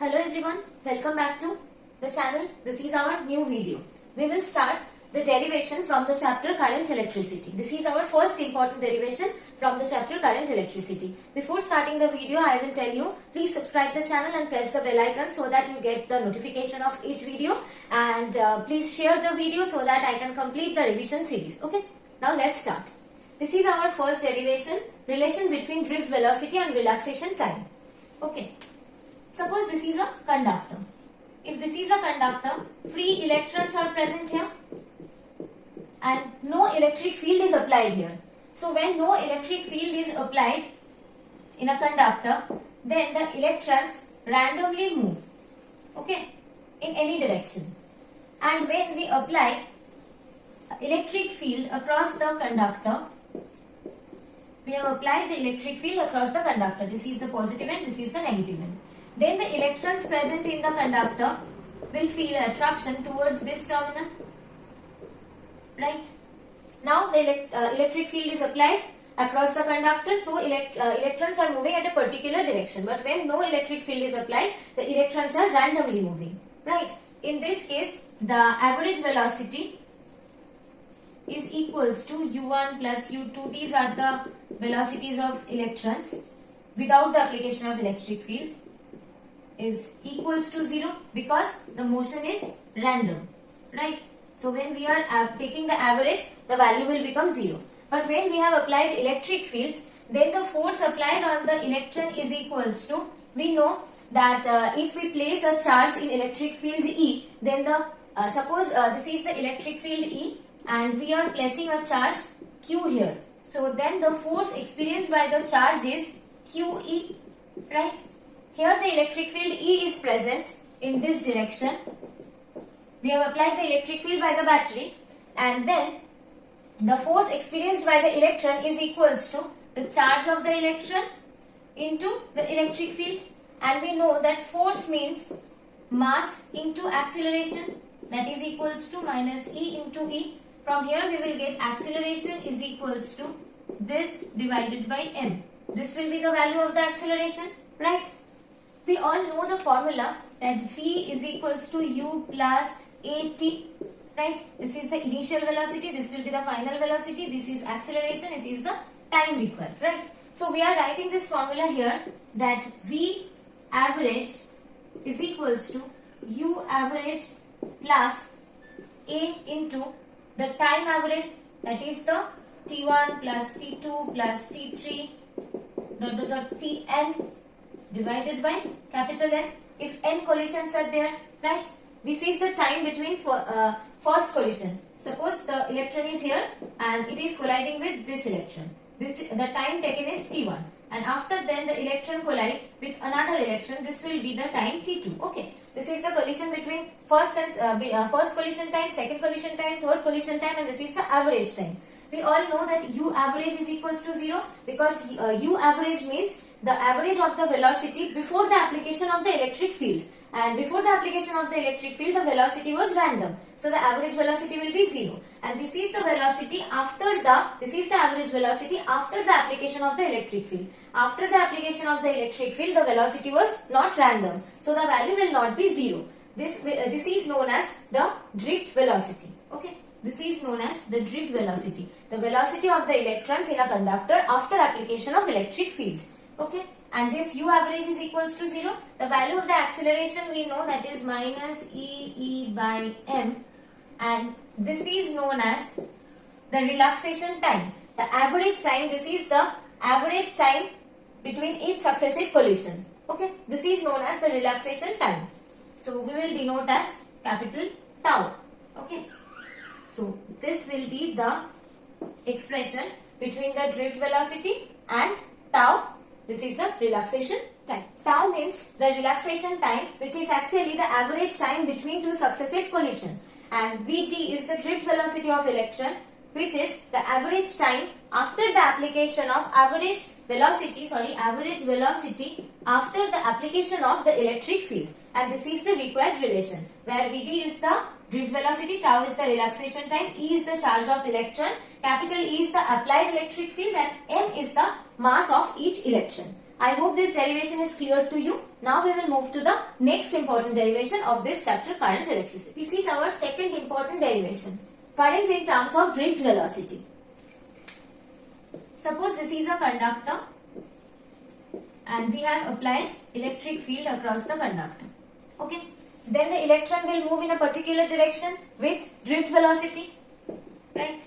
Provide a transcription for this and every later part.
Hello everyone, welcome back to the channel. This is our new video. We will start the derivation from the chapter current electricity. This is our first important derivation from the chapter current electricity. Before starting the video, I will tell you, please subscribe the channel and press the bell icon so that you get the notification of each video, and please share the video so that I can complete the revision series. Okay, now let's start. This is our first derivation, relation between drift velocity and relaxation time. Okay. Suppose this is a conductor. If this is a conductor, free electrons are present here and no electric field is applied here. So when no electric field is applied in a conductor, then the electrons randomly move, okay, in any direction. And when we apply electric field across the conductor, we have applied the electric field across the conductor. This is the positive end, this is the negative end. Then the electrons present in the conductor will feel attraction towards this terminal, right? Now the electric field is applied across the conductor, so electrons are moving at a particular direction. But when no electric field is applied, the electrons are randomly moving, right? In this case, the average velocity is equals to u1 plus u2. These are the velocities of electrons without the application of electric field, is equals to 0 because the motion is random, right? So when we are taking the average, the value will become 0. But when we have applied electric field, then the force applied on the electron is equals to, we know that if we place a charge in electric field E, then the suppose this is the electric field E and we are placing a charge Q here. So then the force experienced by the charge is QE, right? Here the electric field E is present in this direction. We have applied the electric field by the battery, and then the force experienced by the electron is equals to the charge of the electron into the electric field, and we know that force means mass into acceleration, that is equals to minus E into E. From here we will get acceleration is equals to this divided by m. This will be the value of the acceleration, right? We all know the formula that v is equals to u plus at, right? This is the initial velocity, this will be the final velocity, this is acceleration, it is the time required, right? So we are writing this formula here that v average is equals to u average plus a into the time average, that is the t1 plus t2 plus t3 tn divided by capital N if n collisions are there, right? This is the time between first collision. Suppose the electron is here and it is colliding with this electron. The time taken is t1, and after then the electron collide with another electron. This will be the time t2. Okay, this is the collision between first collision time, second collision time, third collision time, and this is the average time. We all know that u average is equals to 0 because u average means the average of the velocity before the application of the electric field, and before the application of the electric field the velocity was random, so the average velocity will be 0, and this is the velocity after this is the average velocity after the application of the electric field. After the application of the electric field the velocity was not random, so the value will not be 0. This is known as the drift velocity. Okay, this is known as the drift velocity, the velocity of the electrons in a conductor after application of electric field. Okay, and this u average is equals to 0. The value of the acceleration we know, that is minus E by m, and this is known as the relaxation time. The average time, this is the average time between each successive collision. Okay, this is known as the relaxation time. So we will denote as capital tau. Okay, so this will be the expression between the drift velocity and tau. This is the relaxation time. Tau means the relaxation time, which is actually the average time between two successive collisions, and Vt is the drift velocity of electron, which is the average time after the application of average velocity after the application of the electric field, and this is the required relation where Vt is the drift velocity, tau is the relaxation time, E is the charge of electron, capital E is the applied electric field, and m is the mass of each electron. I hope this derivation is clear to you. Now we will move to the next important derivation of this chapter, current electricity. This is our second important derivation. Current in terms of drift velocity. Suppose this is a conductor and we have applied electric field across the conductor. Okay. Then the electron will move in a particular direction with drift velocity. Right.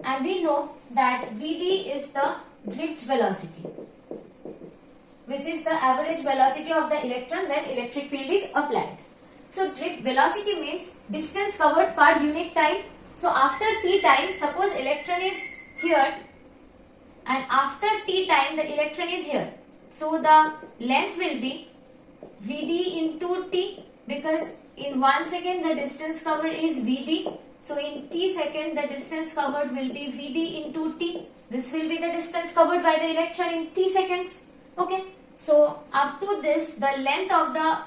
And we know that Vd is the drift velocity, which is the average velocity of the electron when electric field is applied. So drift velocity means distance covered per unit time. So after t time, suppose electron is here and after t time the electron is here. So the length will be Vd into t, because in 1 second the distance covered is Vd. So in t second the distance covered will be Vd into t. This will be the distance covered by the electron in t seconds. Okay. So up to this the length of the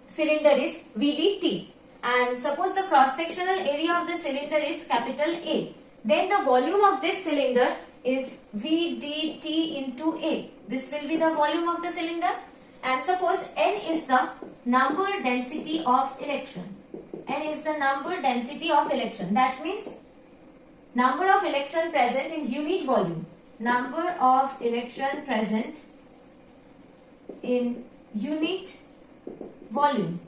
cylinder is Vdt, and suppose the cross sectional area of the cylinder is capital A. Then the volume of this cylinder is Vdt into A. This will be the volume of the cylinder, and suppose n is the number density of electron. N is the number density of electron. That means number of electron present in unit volume. Number of electron present in unit volume.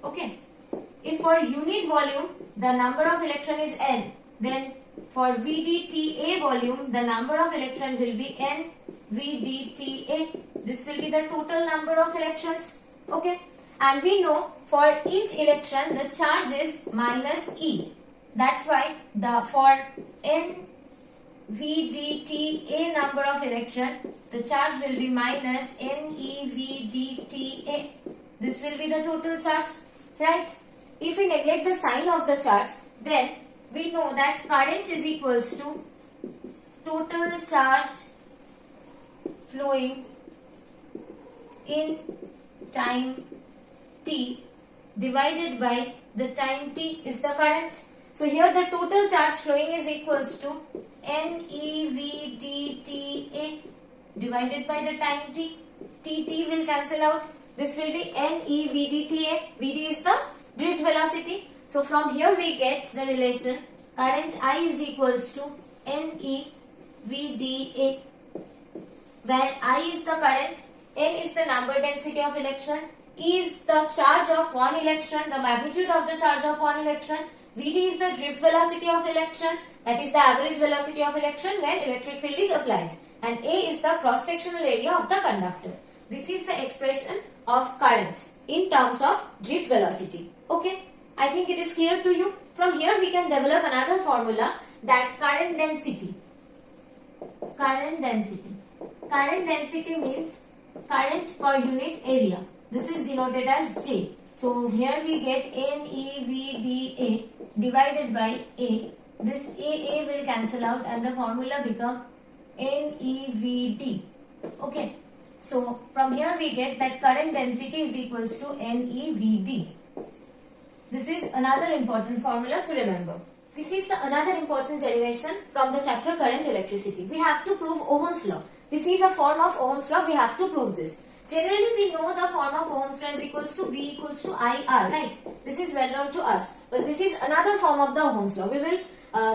Okay. If for unit volume the number of electron is n, then for VDTA volume the number of electron will be n VDTA. This will be the total number of electrons. Okay. And we know for each electron the charge is minus E. That's why for n VDTA number of electron, the charge will be minus NeVDTA. This will be the total charge, right? If we neglect the sign of the charge, then we know that current is equals to total charge flowing in time t divided by the time t is the current. So here the total charge flowing is equals to NeVDTA divided by the time t. T will cancel out. This will be NeVDTA. Vd is the drift velocity. So from here we get the relation current I is equals to NeVDA, where I is the current, N is the number density of electron, E is the charge of one electron, the magnitude of the charge of one electron, Vd is the drift velocity of electron, that is the average velocity of electron when electric field is applied, and A is the cross-sectional area of the conductor. This is the expression of current in terms of drift velocity. Okay, I think it is clear to you. From here we can develop another formula, that current density. Current density. Current density means current per unit area. This is denoted as J. So here we get NeVDA divided by A. This AA will cancel out and the formula become NeVD. Okay. So from here we get that current density is equals to NeVD. This is another important formula to remember. This is another important derivation from the chapter current electricity. We have to prove Ohm's law. This is a form of Ohm's law. We have to prove this. Generally, we know the form of Ohm's law is equals to V equals to IR, right? This is well known to us. But this is another form of the Ohm's law. We will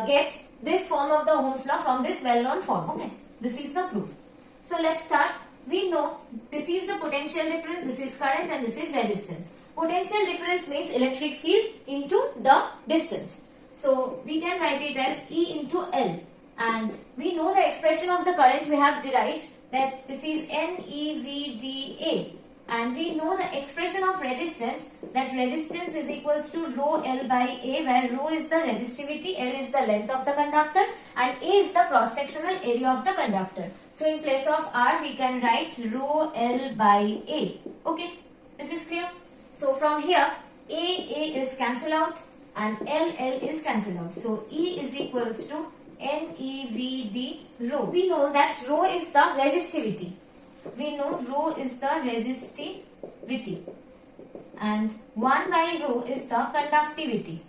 get this form of the Ohm's law from this well-known form. Okay, this is the proof. So let's start. We know this is the potential difference, this is current, and this is resistance. Potential difference means electric field into the distance. So we can write it as E into L. And we know the expression of the current we have derived, that this is NeVDA. And we know the expression of resistance, that resistance is equals to rho L by A, where rho is the resistivity, L is the length of the conductor, and A is the cross-sectional area of the conductor. So in place of R, we can write rho L by A. Okay, this is clear. So from here, A is cancel out and L is cancel out. So E is equals to NeVD rho. We know that rho is the resistivity. We know rho is the resistivity and 1 by rho is the conductivity.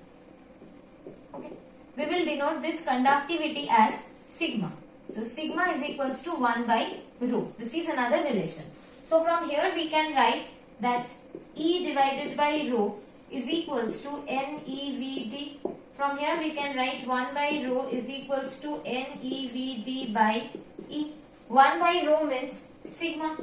Okay. We will denote this conductivity as sigma. So sigma is equals to 1 by rho. This is another relation. So from here we can write that E divided by rho is equals to NEVD. From here we can write 1 by rho is equals to NEVD by E. 1 by rho means sigma.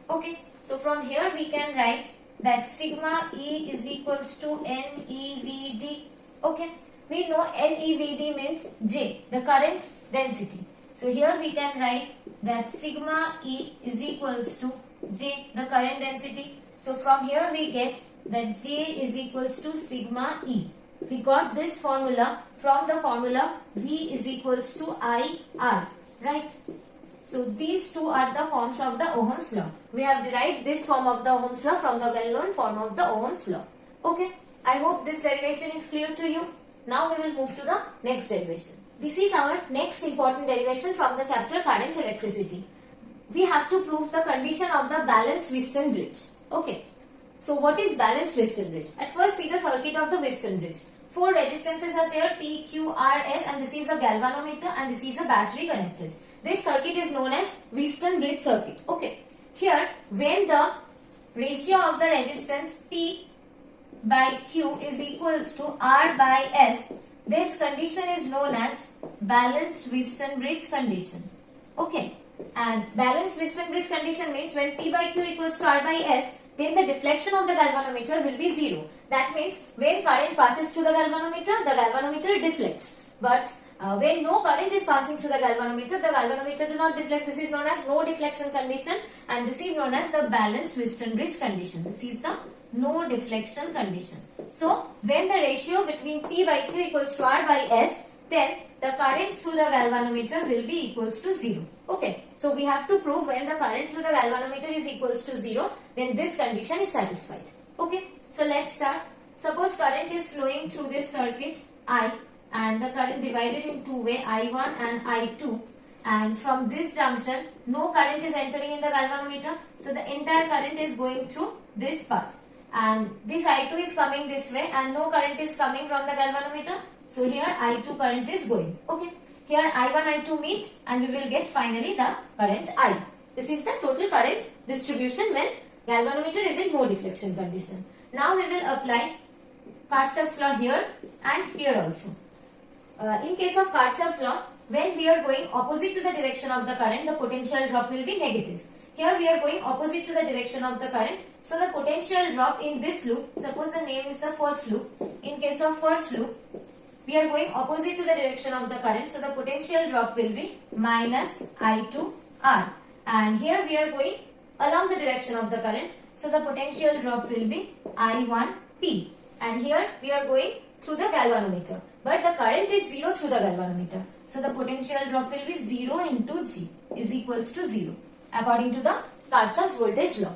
Okay. So from here we can write that sigma E is equals to NEVD. Okay. We know NEVD means J, the current density. So here we can write that sigma E is equals to J, the current density. So from here we get that J is equals to sigma E. We got this formula from the formula V is equals to IR, right? So these two are the forms of the Ohm's law. We have derived this form of the Ohm's law from the well-known form of the Ohm's law. Okay, I hope this derivation is clear to you. Now we will move to the next derivation. This is our next important derivation from the chapter current electricity. We have to prove the condition of the balanced Wheatstone bridge. Okay, so what is balanced Wheatstone bridge? At first see the circuit of the Wheatstone bridge. Four resistances are there, P, Q, R, S, and this is a galvanometer and this is a battery connected. This circuit is known as Wheatstone bridge circuit. Okay, here when the ratio of the resistance P by Q is equals to R by S, this condition is known as balanced Wheatstone bridge condition. Okay, and balanced Wheatstone bridge condition means when P by Q equals to R by S, then the deflection of the galvanometer will be zero. That means when current passes through the galvanometer deflects. But when no current is passing through the galvanometer do not deflect. This is known as no deflection condition and this is known as the balanced Wheatstone bridge condition. This is the no deflection condition. So when the ratio between P by Q equals to R by S, then the current through the galvanometer will be equals to 0. Okay, so we have to prove when the current through the galvanometer is equals to 0, then this condition is satisfied. Okay, so let's start. Suppose current is flowing through this circuit I and the current divided in two ways, I1 and I2, and from this junction no current is entering in the galvanometer, so the entire current is going through this path, and this I2 is coming this way and no current is coming from the galvanometer, so here I2 current is going. Okay, here I1 I2 meet and we will get finally the current I. This is the total current distribution when galvanometer is in no deflection condition. Now we will apply Kirchhoff's law here and here also. In case of Kirchhoff's law, when we are going opposite to the direction of the current, the potential drop will be negative. Here we are going opposite to the direction of the current, so the potential drop in this loop, suppose the name is the first loop. In case of first loop, we are going opposite to the direction of the current, so the potential drop will be minus I2R. And here we are going along the direction of the current, so the potential drop will be I1P. And here we are going through the galvanometer, but the current is 0 through the galvanometer, so the potential drop will be 0 into G is equals to 0 according to the Kirchhoff's voltage law.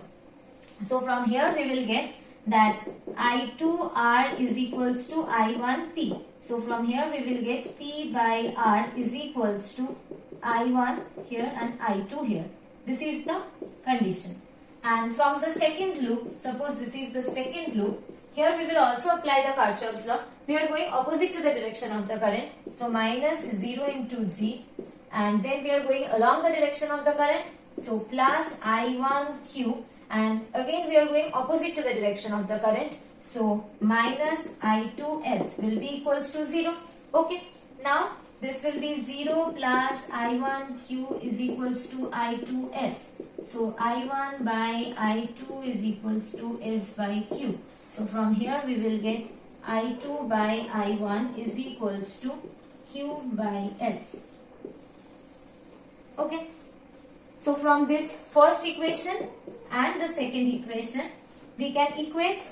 So from here we will get that I2R is equals to I1P. So from here we will get P by R is equals to I1 here and I2 here. This is the condition. And from the second loop, suppose this is the second loop, here we will also apply the Kirchhoff's law. We are going opposite to the direction of the current, so minus 0 into G, and then we are going along the direction of the current, so plus I1Q, and again we are going opposite to the direction of the current, so minus I2S will be equals to 0. Okay, now this will be 0 plus I1Q is equals to I2S. So I1 by I2 is equals to S by Q. So from here we will get I2 by I1 is equals to Q by S. Okay. So from this first equation and the second equation, we can equate.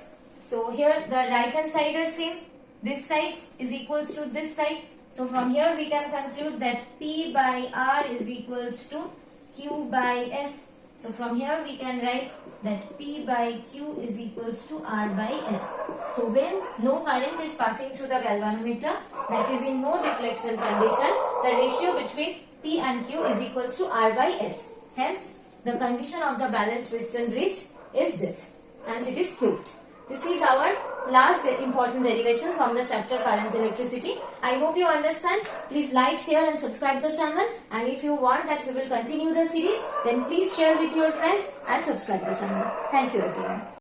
So here the right hand side are same. This side is equals to this side. So from here we can conclude that P by R is equals to Q by S. So from here we can write that P by Q is equals to R by S. So when no current is passing through the galvanometer, that is in no deflection condition, the ratio between P and Q is equals to R by S. Hence, the condition of the balanced Wheatstone bridge is this, and it is proved. This is our last important derivation from the chapter current electricity. I hope you understand. Please like, share and subscribe the channel. And if you want that we will continue the series, then please share with your friends and subscribe the channel. Thank you everyone.